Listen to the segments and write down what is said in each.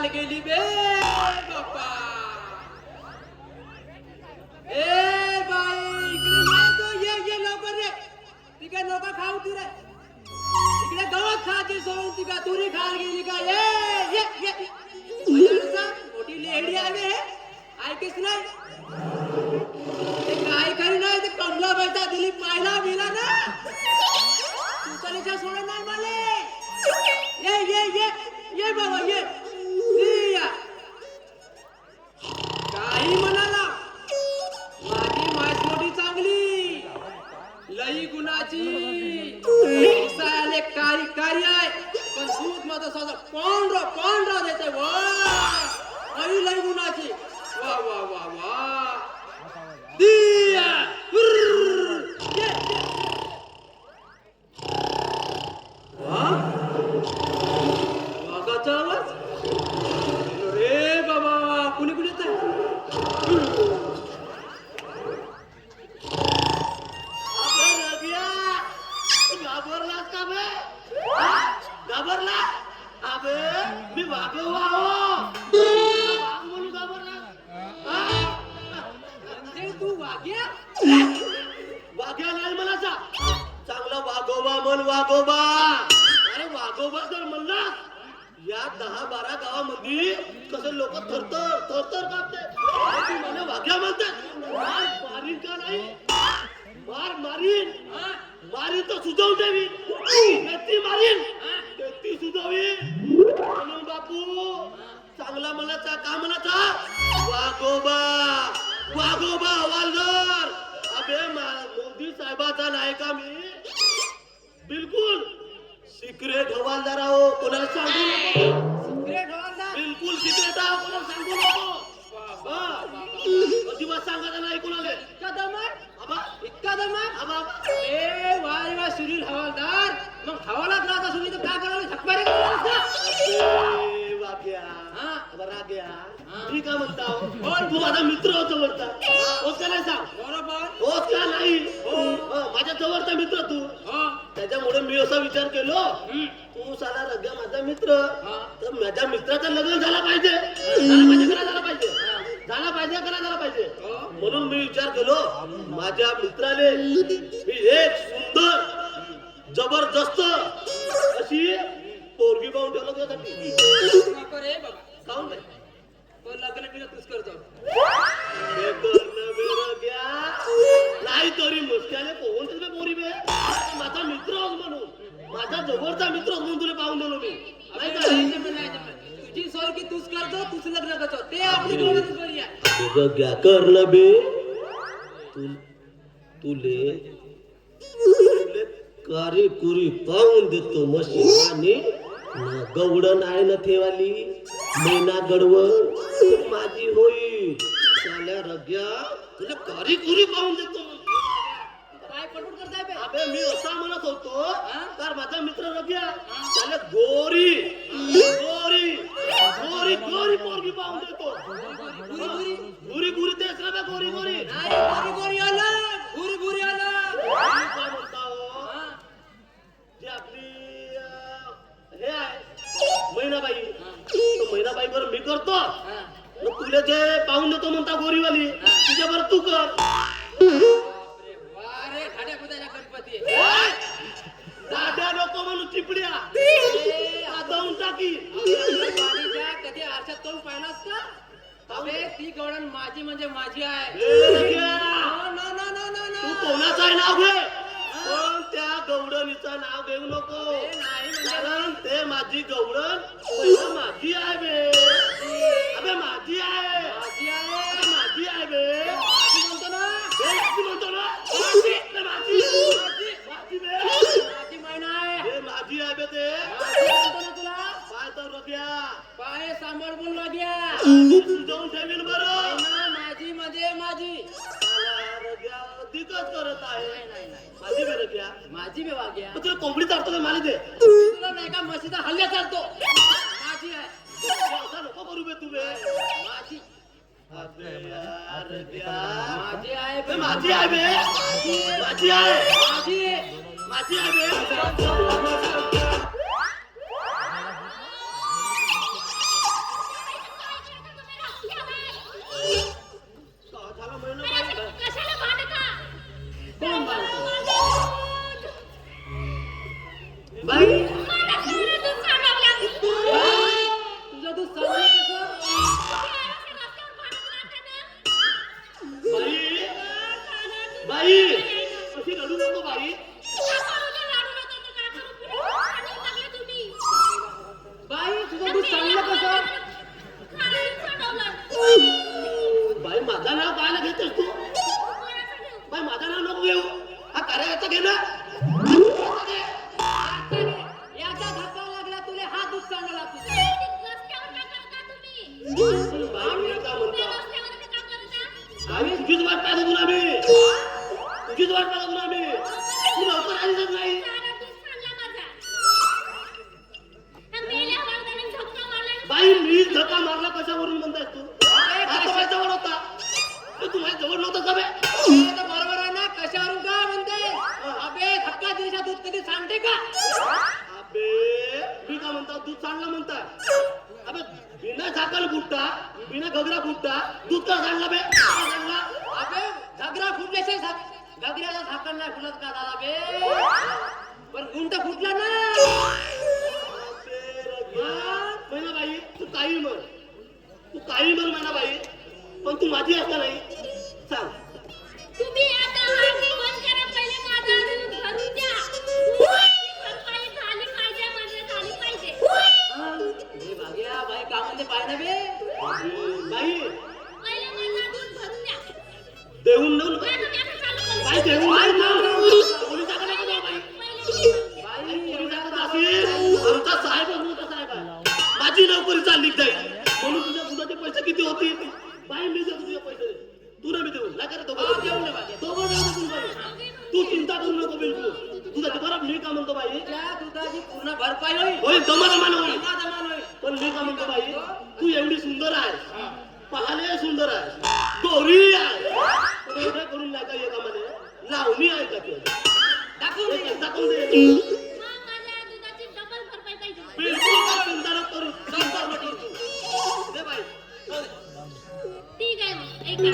खाल गेली बे बाप्पा. ए बाई इकडे ये तो ये लवकर रे. ती काय नका खाऊ ती रे. इकडे गवत खायची सोडून ती का तुरी खाल गेली का. ये मोठी लेडी आहे हे. ऐकेच नाही ते काय खरी नाही ते कमला बैठा दिली पाहिला बिला ना. तू तरीच्या सोडून नाही मला. ये बाबा ये या. काही म्हणाला माझी मास मोठी चांगली लई गुणाची दिसायला कारी आहे पण दूध मध्ये साधा पांढरा देते. वा लई गुणाची. वा वा वा वा दिया. वाघाचा आवाज. रे बाबा कुणी कुणी येत घाबरलास का बे. घाबरला अबे मी वागव म्हणून घाबरला. म्हणजे तू वाग्या नाही मला चांगला वागोबा म्हण वागोबा. अरे वागोबा जर म्हणलास या 10-12 गावामध्ये कसं लोक थरथर कापते. तू मला वाघ्या म्हणतात. मारीन का नाही. मारीन तर सुजवून ठेवी. ती सुजवी म्हणून बापू चांगला मनाचा का मनाचा वाघोबा हवालदार. अबे मोदी साहेबाचा नाही का मी. बिलकुल सिक्रेट हवालदार आहो. कोणाला सांगू नको. सिक्रेट हवालदार बिलकुल सिक्रेट आहो. कोणाला सांगू नको. अजिबात सांगायचं नाही कोणाला. इतका दम ए वा सुनील हवालदार. मग हवालात राहता सुनील तर काय करावं. झकमारे ठीक आहे म्हणता. तू माझा मित्र होतो म्हणता. होत का नाही सांग. बरोबर होत का नाही. माझ्या जवळचा मित्र तू. त्याच्यामुळे मी असा विचार केलो तू साला रग्या माझा मित्र तर माझ्या मित्राचं लग्न झाला पाहिजे. झाला पाहिजे. म्हणून मी विचार केलो माझ्या मित्राने मी एक सुंदर जबरदस्त अशी पोरगी पाहून ठेवलं त्यासाठी. काऊन नाही लग्न बिना तूच करतो. नाही तरी मुसक्याने पोहून तुझे पोरी बे. माझा मित्र म्हणून माझा जवळचा मित्र म्हणून तुला पाहून दिलो मी. तुझी सोय की तूच करतो तूच लग्न करतो ते आपली गरजच बरी आहे. तुझं घ्या करणं बे. तुले कारी कुरी पाहून देतो मशीन. गवडण आहे ना ठेवाली मैना गडवण माझी होई. चाल्या रग्या तुला कारी कुरी पाहून देतो. काय पटवून करताय बे. अबे मी असा म्हणत होतो तर माझा मित्र रग्या त्याला गोरी पोरगी पाहून देतो. गुरी तेच ना गोरी आला. गुरी आला. काय म्हणता हो जी आपली हे आहे मैनाबाई. मैनाबाई बरोबर मी करतो. तुला जे पाहून देतो म्हणता गोरीवाली तुझ्या बरोबर तू कर. दाद्या नको म्हणून टिपड्या जाऊन टाकी. कधी आरशात तोंड पाहिलास का. अबे ती गवडण माझी म्हणजे माझी आहे. तू कोणाचं नाव घे पण त्या गवडणीचं नाव घेऊ नको. कारण ते माझी गवडण माझी आहे बे. अबे माझी आहे बे. म्हणतो ना माझी मैना आहे. माझी आहे बे ते. तुला पाय तर रग्या पाय सांभाळ बोल रग्या. जाऊन ठेवीन बरं. माझी म्हणजे माझी रग्या अधिकच करत आहे. माझी बे रग्या माझी बे वाग्या. तुला कोंबडी चालतो का मला दे. तुला नाही का म्हशीचा हल्ल्या चालतो. माझी आहे. असा नको करू बे तू बे. माझी माझी आहे बे. माझी आहे बे. माझी आहे बे. दूध चांगलं कसं बाई माझं नाव कायला घेतोस तू बाई माझं नाव नको घेऊ हा कार्याचा घे ना याचा धक्का लागला तुला हा दूध चांगला आम्ही तुझीच वाट पाहत होतो आम्ही तुझीच वाट पाहत होतो आम्ही तू लवकर आलीच नाही बाई मी धक्का मारला कशावरून म्हणताय तू आता जवळ होता तू माझ्या जवळ नव्हता का बरोबर आहे ना कशावरून का म्हणते अबे धक्का दिवसा दूध कधी सांगते का अबे मी का म्हणता दूध चांगला म्हणताय अबे बिना झाकल फुटता बिना घगरा फुटता दूध का सांगला बे सांगला अबे घगरा फुटल्याचे घगऱ्याला झाकण नाही फुलत का दादा बे पण गुंट फुटला ना मैनाबाई तू काही म्हण मैनाबाई पण तू माझी असता नाही सांग तुम्ही आता आरती बंद करा पहिले माझा दूध भरून द्या भरपाई झाली पाहिजे म्हणजे झाली पाहिजे हे भाग्या बाई का म्हणते पाय ना बे बाई पहिले माझा दूध भरून द्या देऊन देऊन काय तुम्ही असं चालू केलं? बाई देऊन देऊन पोलिसाकडे नको जाऊ बाई पहिले बाई पोलिसाकडे जाशील आमचा साहेब मोठा साहेब आहे माझी नोकरी चालली जाईल म्हणून तुझ्या दुधाचे पैसे किती होतील बाई मी देतो तुझे पैसे तू ना मी देऊ नाही करत तू चिंता करू नको बिलकुल दुधाची बरोबर मी का म्हणतो बाई त्या दुधाची पूर्ण भरपाई होईल दमादमान होईल पण मी का म्हणतो बाई तू एवढी सुंदर आहे पाहायला सुंदर आहे गोरी आहे पण एवढं करून नाही का एकामध्ये लावणी आहे का तू दाखवून दे मग माझ्या दुधाची डबल भरपाई पाहिजे बिलकुल चिंता नको करू दे बाई ठीक आहे मग ऐका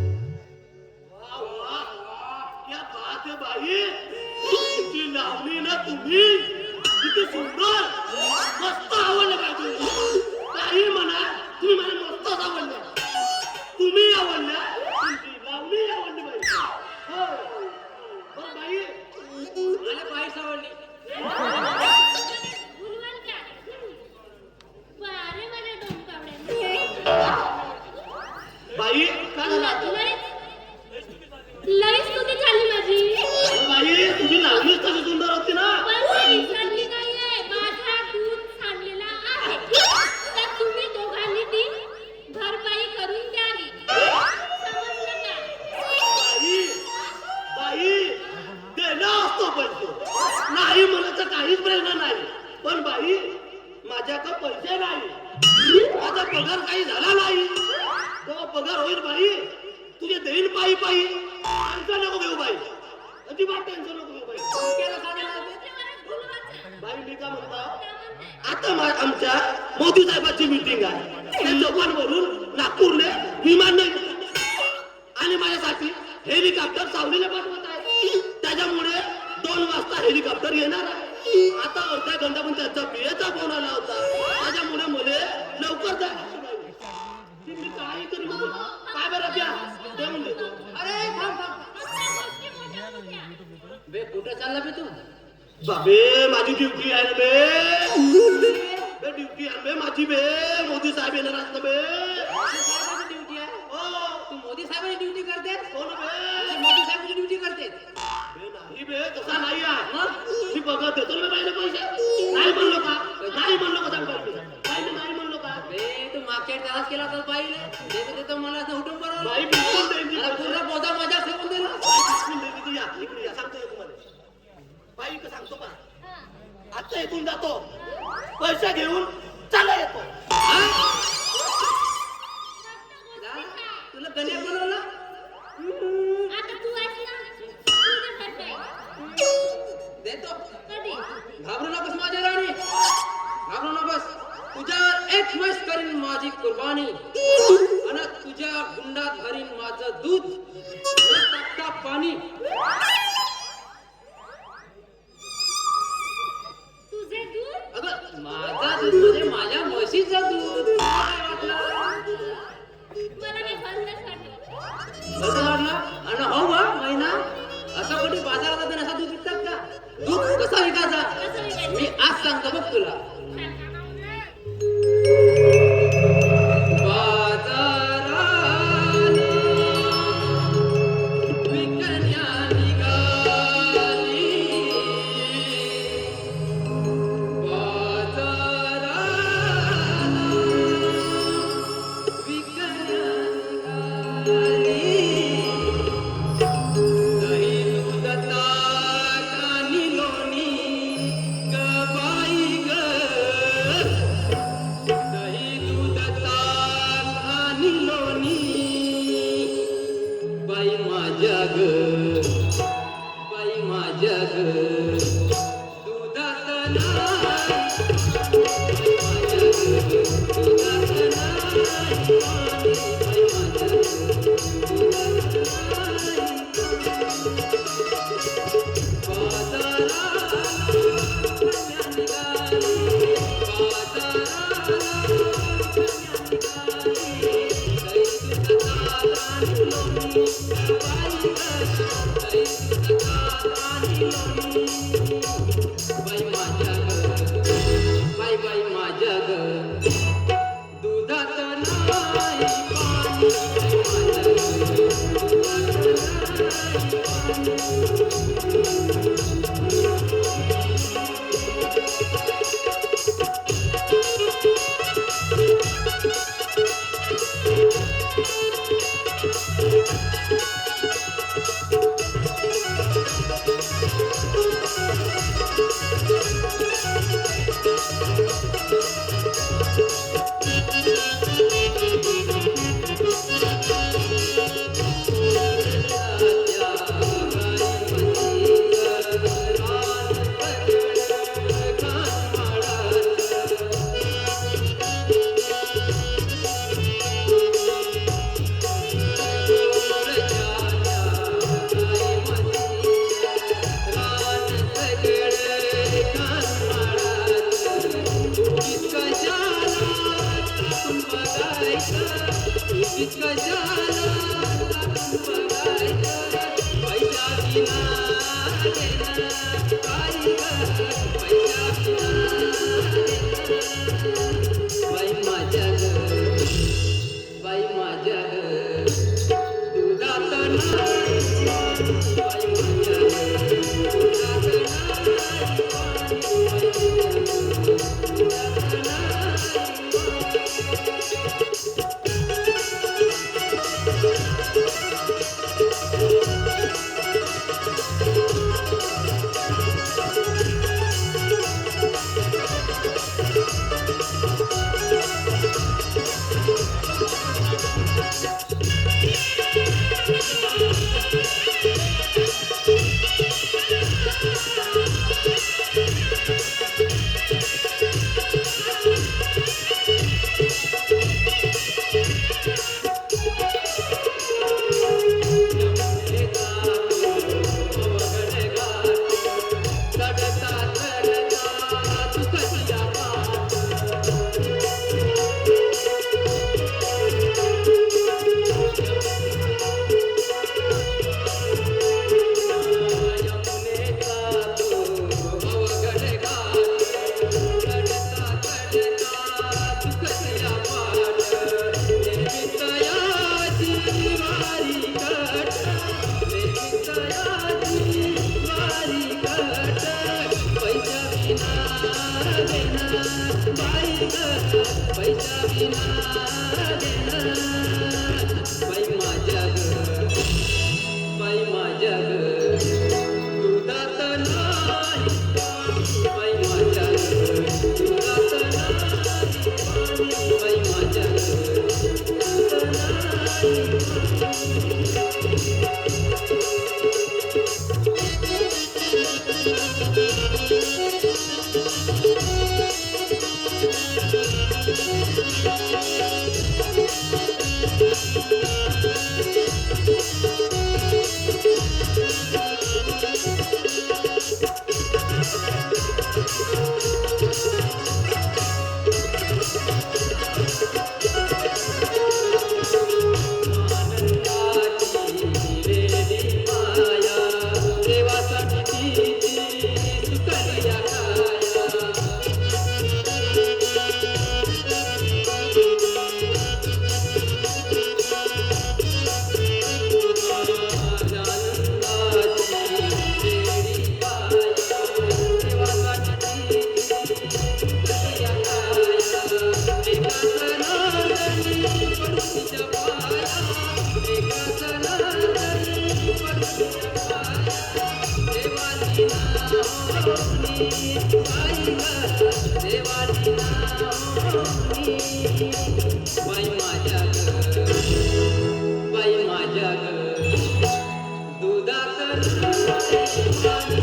वा वा क्या बात है बाई तुमची लावणी ना तुम्ही किती सुंदर मस्त आवडलं पाहिजे काही म्हणा तुम्ही मला मस्तच आवडल्या तुम्ही आवडल्या तुमची लावणी आवडली पाहिजे हो बरं बाई मला बाईच आवडली गुलवाल का बारे माझ्या डोंकावड्या बाई काय झालं आता? लई स्तुती झाली माझी अरे बाई तुझी लावणीच कशी सुंदर होती ना पण मी विसरली नाहीये माझा दूध सांडलेला आहे तर तुम्ही दोघांनी ती भरपाई करून द्यावी समजलं का बाई बाई देणं असतो पैसे नाही म्हणायचा काहीच प्रश्न नाही पण बाई माझ्याकडे पैसे नाही माझा पगार काही झाला नाही तेव्हा पगार होईल बाई तुझे देईन पायी पायी टेन्शन नको घेऊ बाई अजिबात टेन्शन नको घेऊ बाई बाई मी का म्हणता आता आमच्या मोदी साहेबांची मीटिंग आहे त्या लोकांवरून नागपूरने विमान नाही आणि माझ्यासाठी हेलिकॉप्टर सावलीला पाठवत आहे त्याच्यामुळे 2 वाजता हेलिकॉप्टर येणार आहे आता अर्ध्या घंटा पण त्याचा बियेचा फोन आला होता त्याच्यामुळे मला लवकर जायचं मी काही करू नको काय बरं द्या देऊन देतो अरे थांब थांब बे कुठे चालला बे तू बाबे माझी ड्युटी आहे ना बे ड्युटी आहे बे माझी बे मोदी साहेब येणार असतं बे ड्युटी आहे हो तू मोदी साहेबांची ड्युटी करते हो ना बे मोदी साहेबांची ड्युटी करते बे नाही बे तसा नाही आहे मग मी बघत देतो ना पाहिजे पैसे नाही म्हणलो का नाही म्हणलो का सांग पाहिजे नाही म्हणलो का बे तू मागच्या त्यालाच केला तर पाहिजे देतो देतो मला असं उठून बरोबर बाई बिलकुल देईन पूर्ण पोता मजा ठेवून दिला बिलकुल देईन या इकडे या सांगतो तुम्हाला बाई का सांगतो का आता इथून जातो पैसे घेऊन चालला येतो तुला गणे बोलवलं आता तू आहेस ना तुझे भरपाई देतो कधी घाबरू नकोस माझ्या राणी घाबरू नकोस तुझ्यावर एक वेळेस करीन माझी कुर्बानी आणि तुझ्या गुंडात भरीन माझं दूध टाकता पाणी तुझे दूध अगं माझा दूध म्हणजे माझ्या म्हशीचं दूध काय वाटलं मला काही बंदच वाटलं बरं वाटलं आणि हो बा महिना असं कुठे बाजारात असा दूध विकतात का दूध कसा विकायचा कसं विकायचं? मी आज सांगतो बघ तुला. बाजाराला विकण्या निघाली, बाजाराला विकण्या निघाली. दही दूध ताक आणि लोणी ग बाई ग, दही दूध ताक आणि लोणी बाई माझ्या ग, बाई माझ्या ग, दुधात नाही बाई माझ्या ग, दुधात नाही पाणी बाई माझ्या ग, दुधात नाही. बाजाराला विकण्या निघाली, बाजाराला विकण्या निघाली. दही दूध ताक आणि लोणी ग बाई ग, दही दूध ताक आणि लोणी बाई माझ्या ग, बाई बाई माझ्या ग, दुधात नाही पाणी बाई माझ्या ग, दुधात नाही बाई ग देवाची नावनी बाई माझ्या ग बाई माझ्या ग दुधात नाही पाणी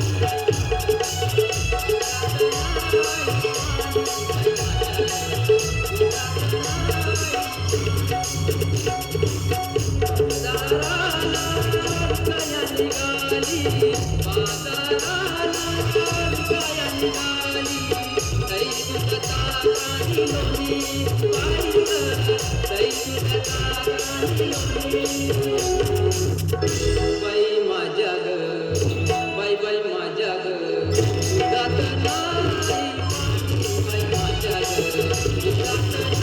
बाई माझ्या ग बाई बाई माझ्या ग दुधात नाही बाई माझ्या ग दुधात नाही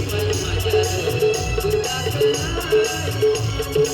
बाई माझ्या ग दुधात नाही